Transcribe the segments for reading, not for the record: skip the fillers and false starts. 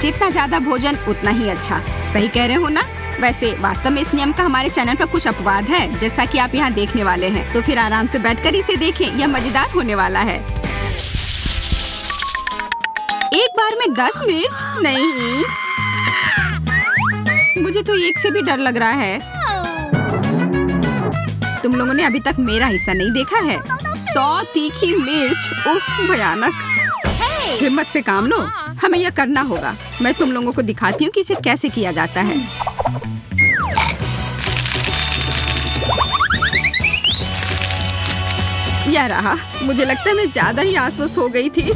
जितना ज्यादा भोजन उतना ही अच्छा। सही कह रहे हो ना? वैसे वास्तव में इस नियम का हमारे चैनल पर कुछ अपवाद है, जैसा कि आप यहाँ देखने वाले हैं। तो फिर आराम से बैठकर इसे देखें, यह मजेदार होने वाला है। एक बार में 10 मिर्च? नहीं, मुझे तो एक से भी डर लग रहा है। तुम लोगों ने अभी तक मेरा हिस्सा नहीं देखा है। 100 तीखी मिर्च, उफ भयानक। हिम्मत से काम लो, हमें यह करना होगा। मैं तुम लोगों को दिखाती हूँ कि इसे कैसे किया जाता है। यह रहा। मुझे लगता है मैं ज्यादा ही आश्वस्त हो गई थी।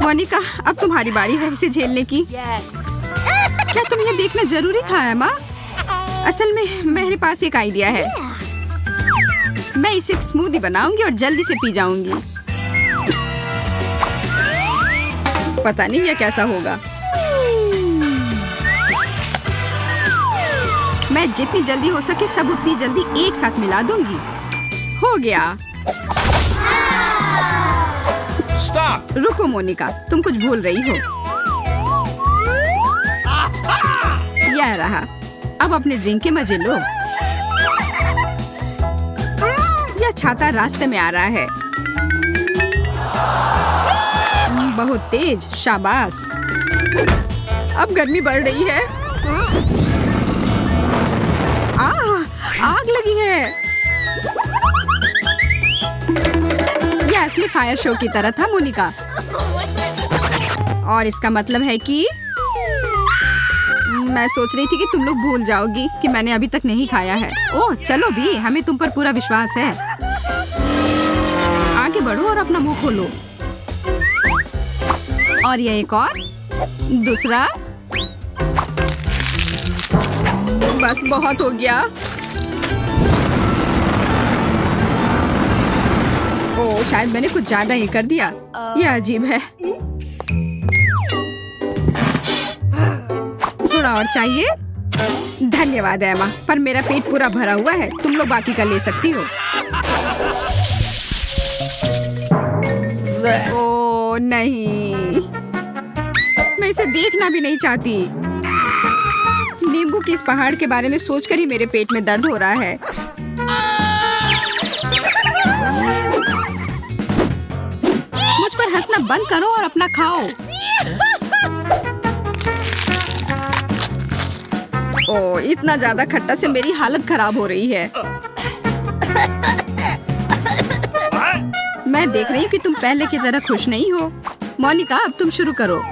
मोनिका, अब तुम्हारी बारी है इसे झेलने की। क्या तुम्हें यह देखना जरूरी था एमा? असल में मेरे पास एक आइडिया है। मैं इसे एक स्मूदी बनाऊंगी और जल्दी से पी जाऊंगी। पता नहीं यह कैसा होगा। मैं जितनी जल्दी हो सके सब उतनी जल्दी एक साथ मिला दूंगी। हो गया। Stop! रुको मोनिका, तुम कुछ भूल रही हो। यह रहा। अब अपने ड्रिंक के मजे लो। यह छाता रास्ते में आ रहा है। बहुत तेज, शाबाश। अब गर्मी बढ़ रही है। आग लगी है। यह असली फायर शो की तरह था मोनिका। और इसका मतलब है कि मैं सोच रही थी कि तुम लोग भूल जाओगी कि मैंने अभी तक नहीं खाया है। ओह चलो भी, हमें तुम पर पूरा विश्वास है। आगे बढ़ो और अपना मुंह खोलो। और यह एक और, दूसरा। बस बहुत हो गया। ओह, शायद मैंने कुछ ज्यादा ही कर दिया। यह अजीब है। थोड़ा और चाहिए? धन्यवाद एमा, पर मेरा पेट पूरा भरा हुआ है। तुम लोग बाकी का ले सकती हो। ओह नहीं, मैं इसे देखना भी नहीं चाहती। नींबू की इस पहाड़ के बारे में सोचकर ही मेरे पेट में दर्द हो रहा है। मुझ पर हंसना बंद करो और अपना खाओ। ओह, इतना ज्यादा खट्टा से मेरी हालत खराब हो रही है। मैं देख रही हूँ कि तुम पहले की तरह खुश नहीं हो। मोनिका, अब तुम शुरू करो।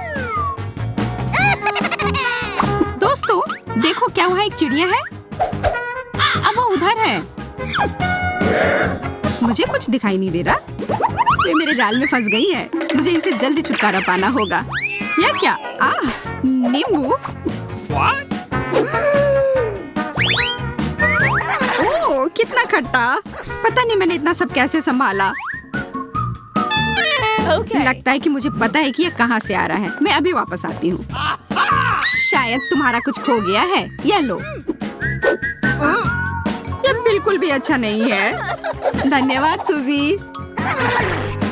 दोस्तों, देखो क्या वहाँ एक चिड़िया है। अब वो उधर है। मुझे कुछ दिखाई नहीं दे रहा। ये मेरे जाल में फंस गई है। मुझे इनसे जल्दी छुटकारा पाना होगा। यह क्या? नींबू। ओह, कितना खट्टा। पता नहीं मैंने इतना सब कैसे संभाला। लगता है कि मुझे पता है कि यह कहाँ से आ रहा है। मैं अभी वापस आती हूँ। शायद तुम्हारा कुछ खो गया है। यह लो। यह बिल्कुल भी अच्छा नहीं है। धन्यवाद सूजी।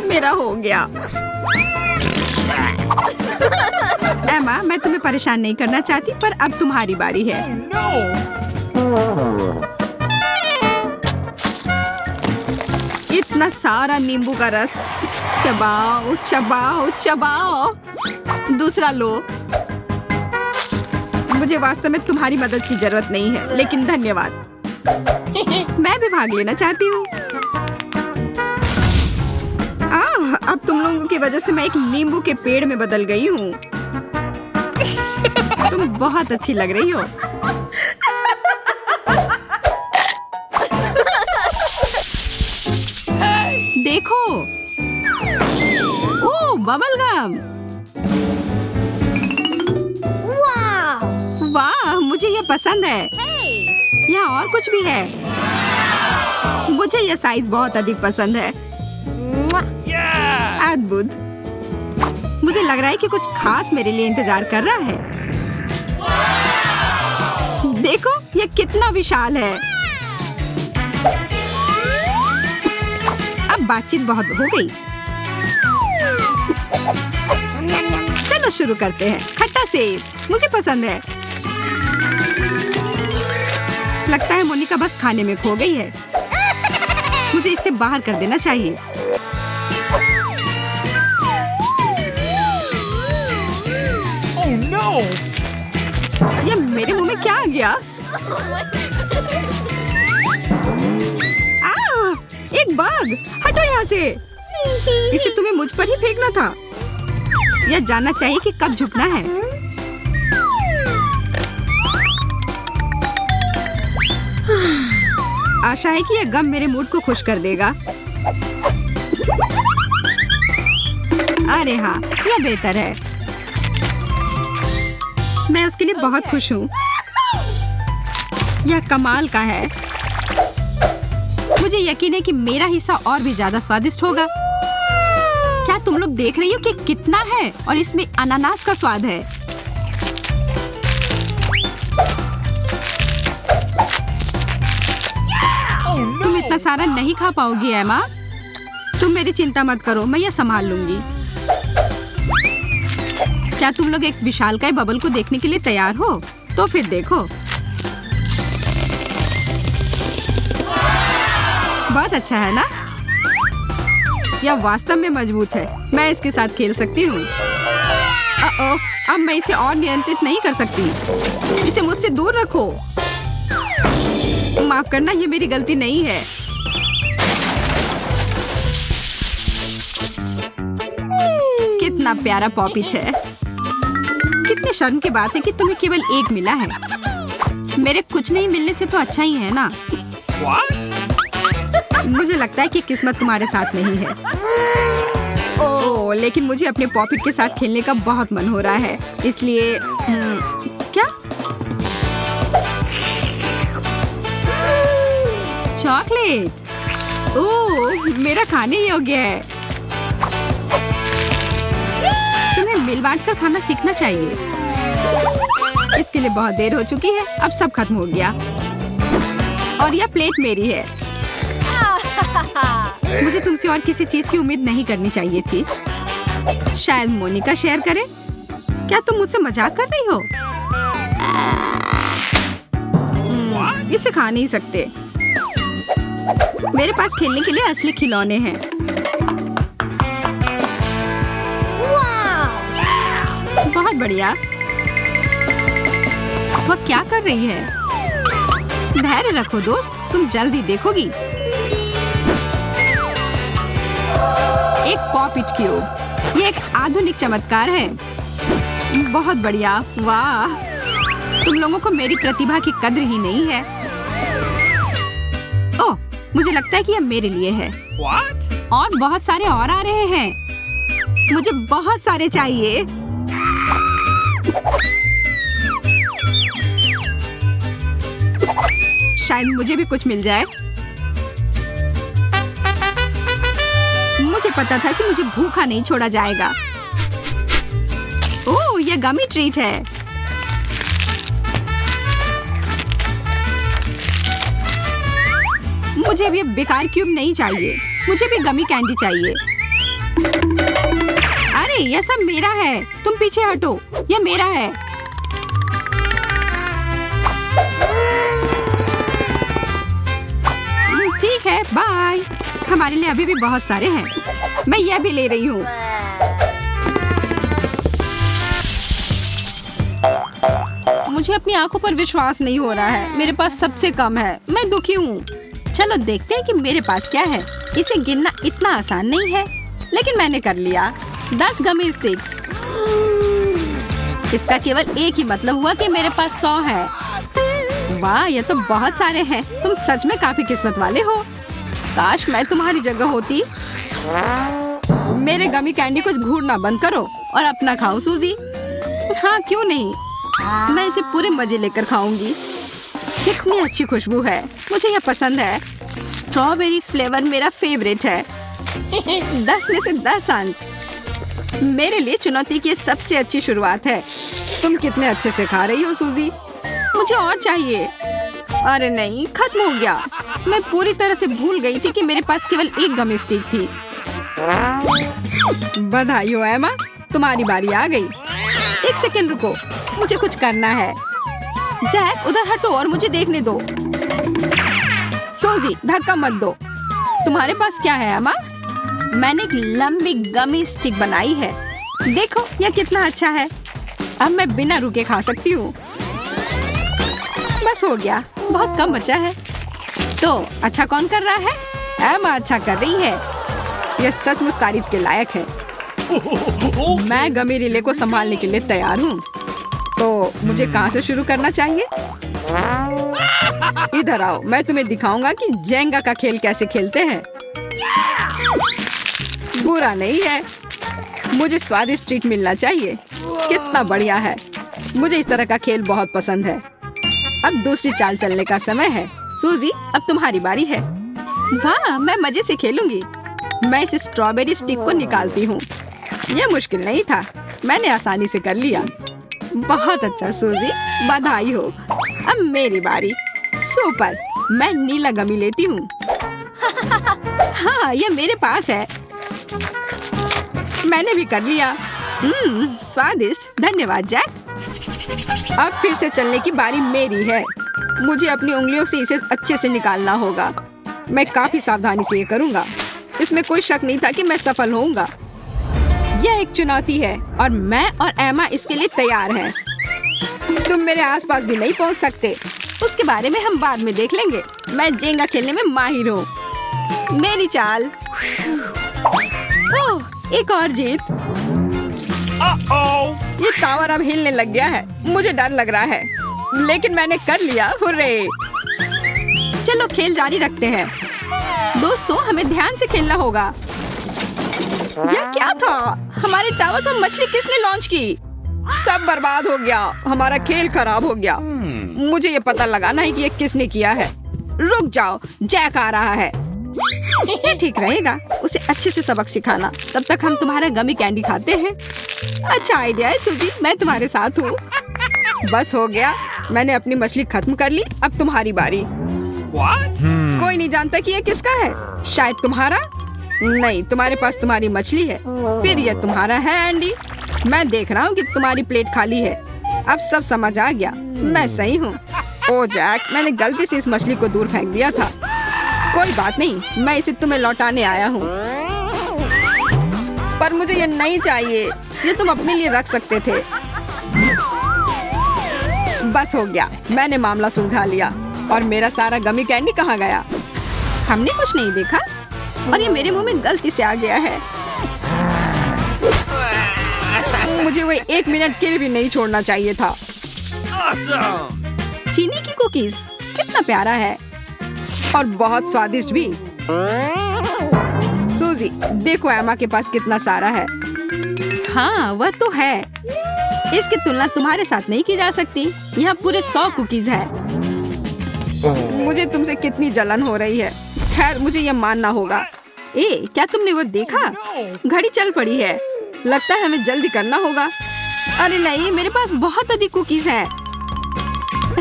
मेरा हो गया। एमा, मैं तुम्हें परेशान नहीं करना चाहती, पर अब तुम्हारी बारी है। इतना सारा नींबू का रस। चबाओ चबाओ चबाओ। दूसरा लो। मुझे वास्तव में तुम्हारी मदद की जरूरत नहीं है, लेकिन धन्यवाद। मैं भी भाग लेना चाहती हूँ। अब तुम लोगों की वजह से मैं एक नींबू के पेड़ में बदल गई हूँ। तुम बहुत अच्छी लग रही हो। देखो। ओह, बबल गम। वाह, मुझे ये पसंद है। यहाँ और कुछ भी है। मुझे ये साइज बहुत अधिक पसंद है। अद्भुत। मुझे लग रहा है कि कुछ खास मेरे लिए इंतजार कर रहा है। देखो, ये कितना विशाल है। अब बातचीत बहुत हो गई। चलो शुरू करते हैं। खट्टा सेब मुझे पसंद है। लगता है मोनिका बस खाने में खो गई है। मुझे इसे बाहर कर देना चाहिए। Oh no! ये मेरे मुंह में क्या आ गया? एक बग! हटो यहाँ से। इसे तुम्हें मुझ पर ही फेंकना था। यह जानना चाहिए कि कब झुकना है। आशा है कि यह गम मेरे मूड को खुश कर देगा। अरे हाँ, यह बेहतर है। मैं उसके लिए बहुत खुश हूँ। यह कमाल का है। मुझे यकीन है कि मेरा हिस्सा और भी ज्यादा स्वादिष्ट होगा। क्या तुम लोग देख रही हो कि कितना है और इसमें अनानास का स्वाद है। तुम इतना सारा नहीं खा पाओगी एमा। तुम मेरी चिंता मत करो, मैं यह संभाल लूंगी। क्या तुम लोग एक विशालकाय बबल को देखने के लिए तैयार हो? तो फिर देखो। बहुत अच्छा है ना? यह वास्तव में मजबूत है। मैं इसके साथ खेल सकती हूँ। अब मैं इसे और नियंत्रित नहीं कर सकती। इसे मुझसे दूर रखो। माफ करना, ये मेरी गलती नहीं है। कितना प्यारा पॉपिच है। कितने शर्म की बात है कि तुम्हें केवल एक मिला है। मेरे कुछ नहीं मिलने से तो अच्छा ही है ना? मुझे लगता है कि किस्मत तुम्हारे साथ नहीं है। ओह, लेकिन मुझे अपने पॉपिट के साथ खेलने का बहुत मन हो रहा है। इसलिए क्या? चॉकलेट। ओह, मेरा खाने योग्य है। तुम्हें मिल बांट कर खाना सीखना चाहिए। इसके लिए बहुत देर हो चुकी है। अब सब खत्म हो गया और यह प्लेट मेरी है। मुझे तुमसे और किसी चीज की उम्मीद नहीं करनी चाहिए थी। शायद मोनिका शेयर करे। क्या तुम मुझसे मजाक कर रही हो? इसे खा नहीं सकते। मेरे पास खेलने के लिए असली खिलौने हैं। बहुत बढ़िया। वह क्या कर रही है? धैर्य रखो दोस्त, तुम जल्दी देखोगी। एक पॉपिट क्यूब। ये एक आधुनिक चमत्कार है। बहुत बढ़िया। वाह, तुम लोगों को मेरी प्रतिभा की कद्र ही नहीं है। ओह, मुझे लगता है कि यह मेरे लिए है। What? और बहुत सारे और आ रहे हैं। मुझे बहुत सारे चाहिए। शायद मुझे भी कुछ मिल जाए। मुझे पता था कि मुझे भूखा नहीं छोड़ा जाएगा। ओह, यह गमी ट्रीट है। मुझे भी बेकार क्यूब नहीं चाहिए। मुझे भी गमी कैंडी चाहिए। अरे, यह सब मेरा है। तुम पीछे हटो। यह मेरा है। ठीक है, बाय। हमारे लिए अभी भी बहुत सारे हैं। मैं यह भी ले रही हूँ। मुझे अपनी आंखों पर विश्वास नहीं हो रहा है। मेरे पास सबसे कम है। मैं दुखी हूँ। चलो देखते हैं कि मेरे पास क्या है। इसे गिनना इतना आसान नहीं है, लेकिन मैंने कर लिया। 10 गमी स्टिक्स। इसका केवल एक ही मतलब हुआ कि मेरे पास 100 है। वाह, ये तो बहुत सारे हैं। तुम सच में काफी किस्मत वाले हो। काश मैं तुम्हारी जगह होती। मेरे गमी कैंडी को घूरना बंद करो और अपना खाओ सूजी। हाँ, क्यों नहीं। मैं इसे पूरे मजे लेकर खाऊंगी। कितनी अच्छी खुशबू है। मुझे यह पसंद है। स्ट्रॉबेरी फ्लेवर मेरा फेवरेट है। 10 में से 10 अंक। मेरे लिए चुनौती की सबसे अच्छी शुरुआत है। तुम कितने अच्छे से खा रही हो सूजी। मुझे और चाहिए। अरे नहीं, खत्म हो गया। मैं पूरी तरह से भूल गई थी कि मेरे पास केवल एक गमी स्टिक थी। बधाई हो एमा, तुम्हारी बारी आ गई। एक सेकंड रुको, मुझे कुछ करना है। जैक उधर हटो और मुझे देखने दो। सूजी धक्का मत दो। तुम्हारे पास क्या है एमा? मैंने एक लंबी गमी स्टिक बनाई है। देखो यह कितना अच्छा है। अब मैं बिना रुके खा सकती हूँ। बस हो गया, बहुत कम बचा है। तो अच्छा कौन कर रहा है? एमा अच्छा कर रही है। यह सचमुच तारीफ के लायक है। मैं गमी रिले को संभालने के लिए तैयार हूँ। तो मुझे कहाँ से शुरू करना चाहिए? इधर आओ, मैं तुम्हें दिखाऊंगा कि जेंगा का खेल कैसे खेलते हैं। बुरा नहीं है, मुझे स्वादिष्ट ट्रीट मिलना चाहिए। कितना बढ़िया है, मुझे इस तरह का खेल बहुत पसंद है। अब दूसरी चाल चलने का समय है। सूजी अब तुम्हारी बारी है। वाह, मैं मजे से खेलूंगी। मैं इस स्ट्रॉबेरी स्टिक को निकालती हूँ। यह मुश्किल नहीं था, मैंने आसानी से कर लिया। बहुत अच्छा सूजी, बधाई हो। अब मेरी बारी। सुपर, मैं नीला गमी लेती हूँ। हाँ, यह मेरे पास है। मैंने भी कर लिया। स्वादिष्ट, धन्यवाद जैक। अब फिर से चलने की बारी मेरी है। मुझे अपनी उंगलियों से इसे अच्छे से निकालना होगा। मैं काफी सावधानी से ये करूँगा। इसमें कोई शक नहीं था कि मैं सफल होऊंगा। यह एक चुनौती है और मैं और एमा इसके लिए तैयार हैं। तुम मेरे आसपास भी नहीं पहुंच सकते। उसके बारे में हम बाद में देख लेंगे। मैं जेंगा खेलने में माहिर हूँ। मेरी चाल। ओह, एक और जीत। ये टावर अब हिलने लग गया है। मुझे डर लग रहा है, लेकिन मैंने कर लिया। हुर्रे! चलो खेल जारी रखते हैं। दोस्तों, हमें ध्यान से खेलना होगा। यह क्या था? हमारे टावर पर मछली किसने लॉन्च की? सब बर्बाद हो गया। हमारा खेल खराब हो गया। मुझे ये पता लगाना है कि ये किसने किया है। रुक जाओ, जैक आ रहा है। ये ठीक रहेगा, उसे अच्छे से सबक सिखाना। तब तक हम तुम्हारा गमी कैंडी खाते हैं। अच्छा आइडिया है सूजी, मैं तुम्हारे साथ हूँ। बस हो गया, मैंने अपनी मछली खत्म कर ली। अब तुम्हारी बारी। कोई नहीं जानता कि ये किसका है। शायद तुम्हारा। नहीं, तुम्हारे पास तुम्हारी मछली है। फिर ये तुम्हारा है एंडी। मैं देख रहा हूँ कि तुम्हारी प्लेट खाली है। अब सब समझ आ गया, मैं सही हूँ। ओ जैक, मैंने गलती से इस मछली को दूर फेंक दिया था। कोई बात नहीं, मैं इसे तुम्हें लौटाने आया हूँ। पर मुझे ये नहीं चाहिए। ये तुम अपने लिए रख सकते थे। बस हो गया, मैंने मामला सुलझा लिया। और मेरा सारा गमी कैंडी कहाँ गया? हमने कुछ नहीं देखा और ये मेरे मुंह में गलती से आ गया है। मुझे वो 1 मिनट के लिए भी नहीं छोड़ना चाहिए था। चीनी की कुकीज, कितना प्यारा है और बहुत स्वादिष्ट भी। सूजी, देखो एमा के पास कितना सारा है। हाँ, वह तो है। इसकी तुलना तुम्हारे साथ नहीं की जा सकती। यहाँ पूरे 100 कुकीज हैं। मुझे तुमसे कितनी जलन हो रही है। खैर, मुझे यह मानना होगा। क्या तुमने वो देखा? घड़ी चल पड़ी है। लगता है हमें जल्दी करना होगा। अरे नहीं, मेरे पास बहुत अधिक कुकीज हैं।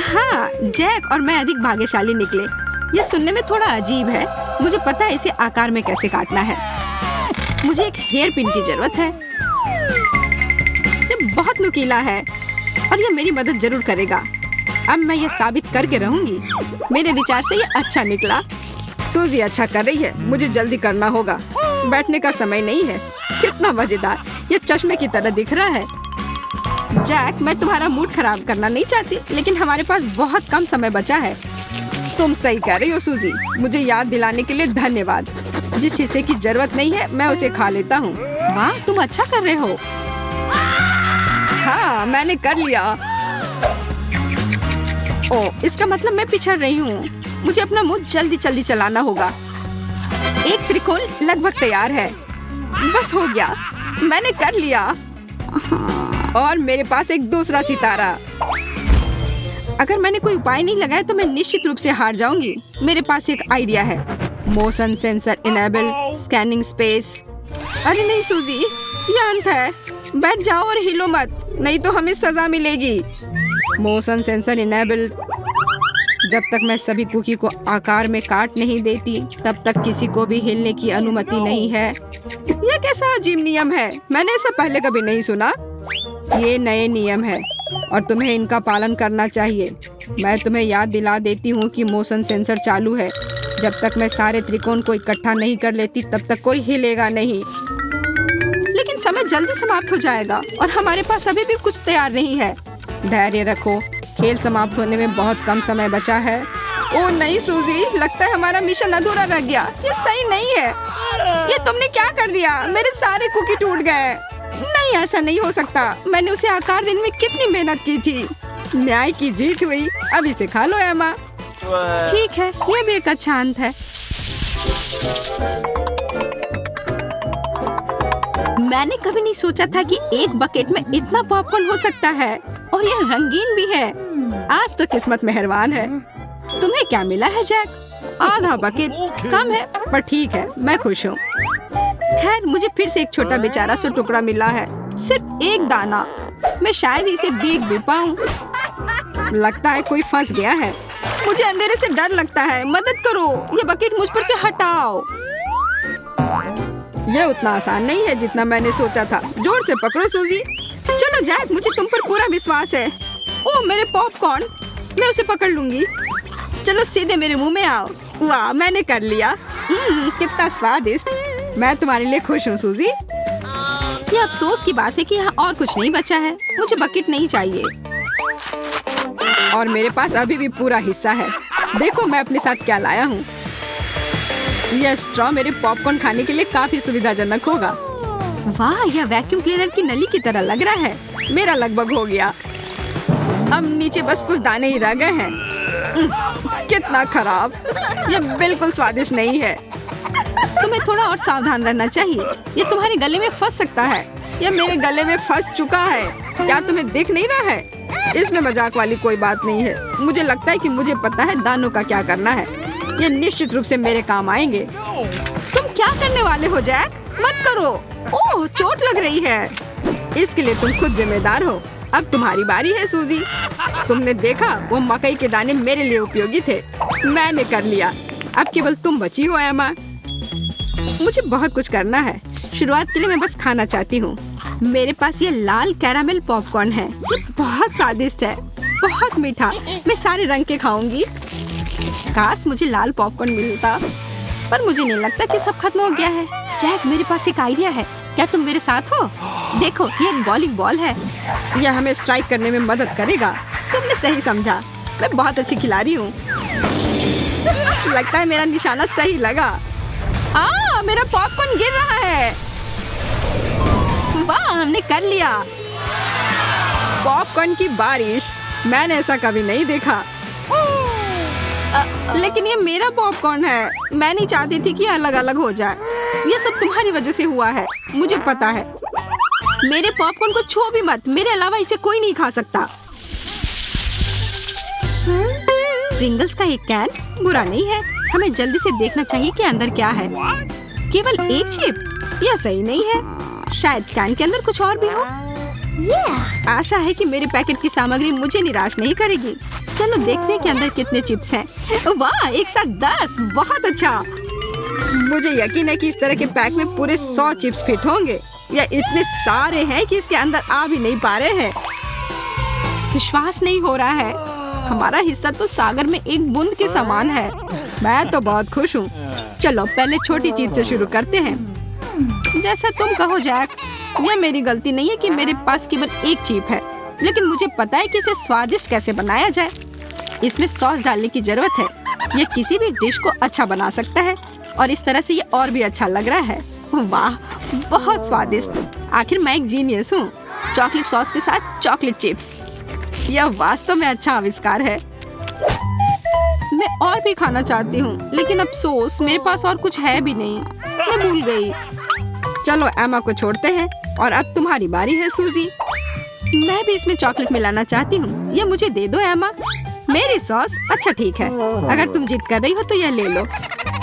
हाँ, जैक और मैं अधिक भाग्यशाली निकले। ये सुनने में थोड़ा अजीब है। मुझे पता है इसे आकार में कैसे काटना है। मुझे एक हेयर पिन की जरूरत है। ये बहुत नुकीला है और ये मेरी मदद जरूर करेगा। अब मैं ये साबित करके रहूंगी। मेरे विचार से ये अच्छा निकला। सूजी अच्छा कर रही है। मुझे जल्दी करना होगा। बैठने का समय नहीं है। कितना मजेदार, ये चश्मे की तरह दिख रहा है। जैक, मैं तुम्हारा मूड खराब करना नहीं चाहती, लेकिन हमारे पास बहुत कम समय बचा है। तुम सही कह रही हो सूजी। मुझे याद दिलाने के लिए धन्यवाद। जिस हिस्से की जरूरत नहीं है, मैं उसे खा लेता हूँ। वाह, तुम अच्छा कर रहे हो। हाँ, मैंने कर लिया। ओह, इसका मतलब मैं पिछड़ रही हूँ। मुझे अपना मुंह जल्दी जल्दी चलाना होगा। एक त्रिकोण लगभग तैयार है। बस हो गया, मैंने कर लिया। और मेरे पास एक दूसरा सितारा। अगर मैंने कोई उपाय नहीं लगाया तो मैं निश्चित रूप से हार जाऊंगी। मेरे पास एक आइडिया है। Motion sensor enable, scanning space. अरे नहीं सूजी, ये अंत है। बैठ जाओ और हिलो मत, नहीं तो हमें सजा मिलेगी। Motion sensor enable. जब तक मैं सभी कुकी को आकार में काट नहीं देती तब तक किसी को भी हिलने की अनुमति नहीं है। यह कैसा अजीब नियम है, मैंने ऐसा पहले कभी नहीं सुना। ये नए नियम है और तुम्हें इनका पालन करना चाहिए। मैं तुम्हें याद दिला देती हूँ कि मोशन सेंसर चालू है। जब तक मैं सारे त्रिकोण को इकट्ठा नहीं कर लेती तब तक कोई हिलेगा नहीं। लेकिन समय जल्दी समाप्त हो जाएगा और हमारे पास अभी भी कुछ तैयार नहीं है। धैर्य रखो, खेल समाप्त होने में बहुत कम समय बचा है। ओह नहीं सूजी, लगता है हमारा मिशन अधूरा रह गया। ये सही नहीं है। ये तुमने क्या कर दिया? मेरे सारे कुकी टूट गए। नहीं, ऐसा नहीं हो सकता। मैंने उसे आकार देने में कितनी मेहनत की थी। न्याय की जीत हुई। अब इसे खा लो एमा। ठीक है, ये भी एक अच्छा अंत है। मैंने कभी नहीं सोचा था कि एक बकेट में इतना पॉपकॉर्न हो सकता है और यह रंगीन भी है। आज तो किस्मत मेहरबान है। तुम्हें क्या मिला है जैक? आधा बकेट कम है पर ठीक है, मैं खुश हूँ। खैर, मुझे फिर से एक छोटा बेचारा सा टुकड़ा मिला है, सिर्फ एक दाना। मैं शायद इसे देख भी पाऊँ। लगता है कोई फंस गया है। मुझे अंधेरे से डर लगता है। मदद करो, ये बकेट मुझ पर से हटाओ। यह उतना आसान नहीं है जितना मैंने सोचा था। जोर से पकड़ो सूजी। चलो जैक, मुझे तुम पर पूरा विश्वास है। ओह मेरे पॉपकॉर्न, मैं उसे पकड़ लूंगी। चलो सीधे मेरे मुंह में आओ। वाह, मैंने कर लिया। कितना स्वादिष्ट। मैं तुम्हारे लिए खुश हूँ सूजी। ये अफसोस की बात है कि यहाँ और कुछ नहीं बचा है। मुझे बकेट नहीं चाहिए और मेरे पास अभी भी पूरा हिस्सा है। देखो मैं अपने साथ क्या लाया हूँ। यह स्ट्रॉ मेरे पॉपकॉर्न खाने के लिए काफी सुविधाजनक होगा। वाह, यह वैक्यूम क्लीनर की नली की तरह लग रहा है। मेरा लगभग हो गया। अब नीचे बस कुछ दाने ही रह गए हैं। कितना खराब। यह बिल्कुल स्वादिष्ट नहीं है। तुम्हें थोड़ा और सावधान रहना चाहिए। ये तुम्हारे गले में फंस सकता है। यह मेरे गले में फंस चुका है। क्या तुम्हें दिख नहीं रहा है? इसमें मजाक वाली कोई बात नहीं है। मुझे लगता है कि मुझे पता है दानों का क्या करना है। ये निश्चित रूप से मेरे काम आएंगे। तुम क्या करने वाले हो जैक? मत करो। ओह, चोट लग रही है। इसके लिए तुम खुद जिम्मेदार हो। अब तुम्हारी बारी है सूजी। तुमने देखा, वो मकई के दाने मेरे लिए उपयोगी थे। मैंने कर लिया। अब केवल तुम बची हो एमा। मुझे बहुत कुछ करना है। शुरुआत के लिए मैं बस खाना चाहती हूँ। मेरे पास ये लाल कैरामेल पॉपकॉर्न है। ये बहुत स्वादिष्ट है, बहुत मीठा। मैं सारे रंग के खाऊंगी। काश मुझे लाल पॉपकॉर्न मिलता, पर मुझे नहीं लगता कि सब खत्म हो गया है। जैक, मेरे पास एक आइडिया है। क्या तुम मेरे साथ हो? देखो, ये एक बॉलिंग बॉल है। यह हमें स्ट्राइक करने में मदद करेगा। तुमने सही समझा। मैं बहुत अच्छी खिलाड़ी हूँ। लगता है मेरा निशाना सही लगा। मेरा पॉपकॉर्न गिर रहा है। वाह, हमने कर लिया। पॉपकॉर्न की बारिश। मैंने ऐसा कभी नहीं देखा। लेकिन ये मेरा पॉपकॉर्न है। मैं नहीं चाहती थी कि अलग अलग हो जाए। ये सब तुम्हारी वजह से हुआ है, मुझे पता है। मेरे पॉपकॉर्न को छू भी मत। मेरे अलावा इसे कोई नहीं खा सकता। प्रिंगल्स का एक कैन बुरा नहीं है। हमें जल्दी से देखना चाहिए कि अंदर क्या है। केवल एक चिप? यह सही नहीं है। शायद कैन के अंदर कुछ और भी हो। आशा है कि मेरे पैकेट की सामग्री मुझे निराश नहीं करेगी। चलो देखते हैं कि अंदर कितने चिप्स हैं। वाह, एक साथ 10। बहुत अच्छा। मुझे यकीन है कि इस तरह के पैक में पूरे 100 चिप्स फिट होंगे। यह इतने सारे हैं कि इसके अंदर आ भी नहीं पा रहे हैं। विश्वास नहीं हो रहा है। हमारा हिस्सा तो सागर में एक बूंद के समान है। मैं तो बहुत खुश हूँ। चलो पहले छोटी चीज से शुरू करते हैं। जैसा तुम कहो जैक। यह मेरी गलती नहीं है कि मेरे पास केवल एक चिप है, लेकिन मुझे पता है कि इसे स्वादिष्ट कैसे बनाया जाए। इसमें सॉस डालने की जरूरत है। यह किसी भी डिश को अच्छा बना सकता है और इस तरह से ये और भी अच्छा लग रहा है। वाह, बहुत स्वादिष्ट। आखिर मैं एक जीनियस हूँ। चॉकलेट सॉस के साथ चॉकलेट चिप्स। यह वास्तव में अच्छा आविष्कार है। मैं और भी खाना चाहती हूँ, लेकिन अफसोस मेरे पास और कुछ है भी नहीं। मैं भूल गई। चलो एमा को छोड़ते हैं और अब तुम्हारी बारी है सूजी। मैं भी इसमें चॉकलेट मिलाना चाहती हूँ। ये मुझे दे दो एमा। मेरी सॉस? अच्छा ठीक है, अगर तुम जिद कर रही हो तो यह ले लो।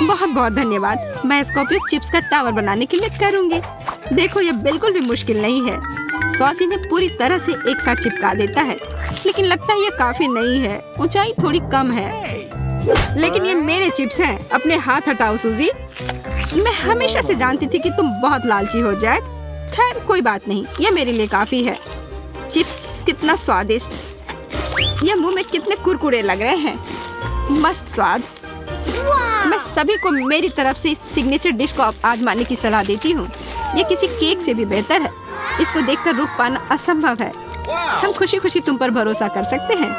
बहुत बहुत धन्यवाद। मैं इसका उपयोग चिप्स का टावर बनाने के लिए करूँगी। देखो, यह बिल्कुल भी मुश्किल नहीं है। सॉस इन्हें पूरी तरह से एक साथ चिपका देता है, लेकिन लगता है ये काफी नहीं है। ऊंचाई थोड़ी कम है, लेकिन ये मेरे चिप्स हैं। अपने हाथ हटाओ सूजी। मैं हमेशा से जानती थी कि तुम बहुत लालची हो जैक। खैर कोई बात नहीं, ये मेरे लिए काफी है। चिप्स कितना स्वादिष्ट, ये मुंह में कितने कुरकुरे लग रहे हैं। मस्त स्वाद। मैं सभी को मेरी तरफ से इस सिग्नेचर डिश को आजमाने की सलाह देती हूँ। ये किसी केक से भी बेहतर है। इसको देखकर रुक पाना असंभव है। हम खुशी खुशी तुम पर भरोसा कर सकते हैं।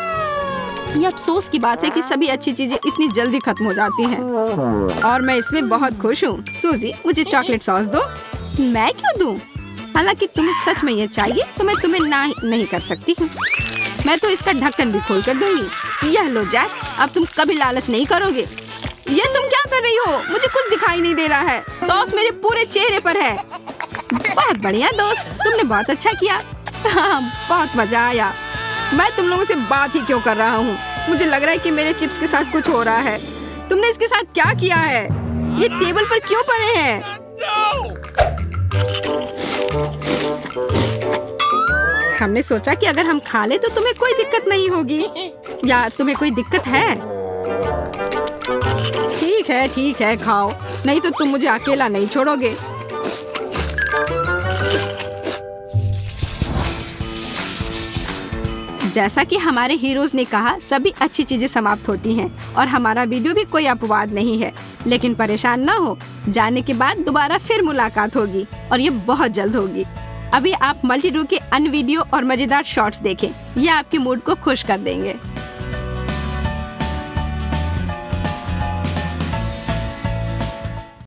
ये अफसोस की बात है कि सभी अच्छी चीजें इतनी जल्दी खत्म हो जाती हैं, और मैं इसमें बहुत खुश हूँ। सूजी, मुझे चॉकलेट सॉस दो। मैं क्यों दूँ? हालांकि तुम्हें सच में ये चाहिए तो मैं तुम्हें ना नहीं कर सकती हूँ। मैं तो इसका ढक्कन भी खोल कर दूंगी। यह लो जैक, अब तुम कभी लालच नहीं करोगे। ये तुम क्या कर रही हो? मुझे कुछ दिखाई नहीं दे रहा है। सॉस मेरे पूरे चेहरे पर है। बहुत बढ़िया दोस्त, तुमने बहुत अच्छा किया। हाँ, बहुत मजा आया। मैं तुम लोगों से बात ही क्यों कर रहा हूँ? मुझे लग रहा है कि मेरे चिप्स के साथ कुछ हो रहा है। तुमने इसके साथ क्या किया है? ये टेबल पर क्यों पड़े हैं? हमने सोचा कि अगर हम खा ले तो तुम्हें कोई दिक्कत नहीं होगी। या तुम्हें कोई दिक्कत है? ठीक है, खाओ, नहीं तो तुम मुझे अकेला नहीं छोड़ोगे। जैसा कि हमारे हीरोज ने कहा, सभी अच्छी चीजें समाप्त होती हैं, और हमारा वीडियो भी कोई अपवाद नहीं है। लेकिन परेशान ना हो, जाने के बाद दोबारा फिर मुलाकात होगी, और ये बहुत जल्द होगी। अभी आप मल्टी डू के अन्य वीडियो और मजेदार शॉर्ट्स देखें, ये आपके मूड को खुश कर देंगे।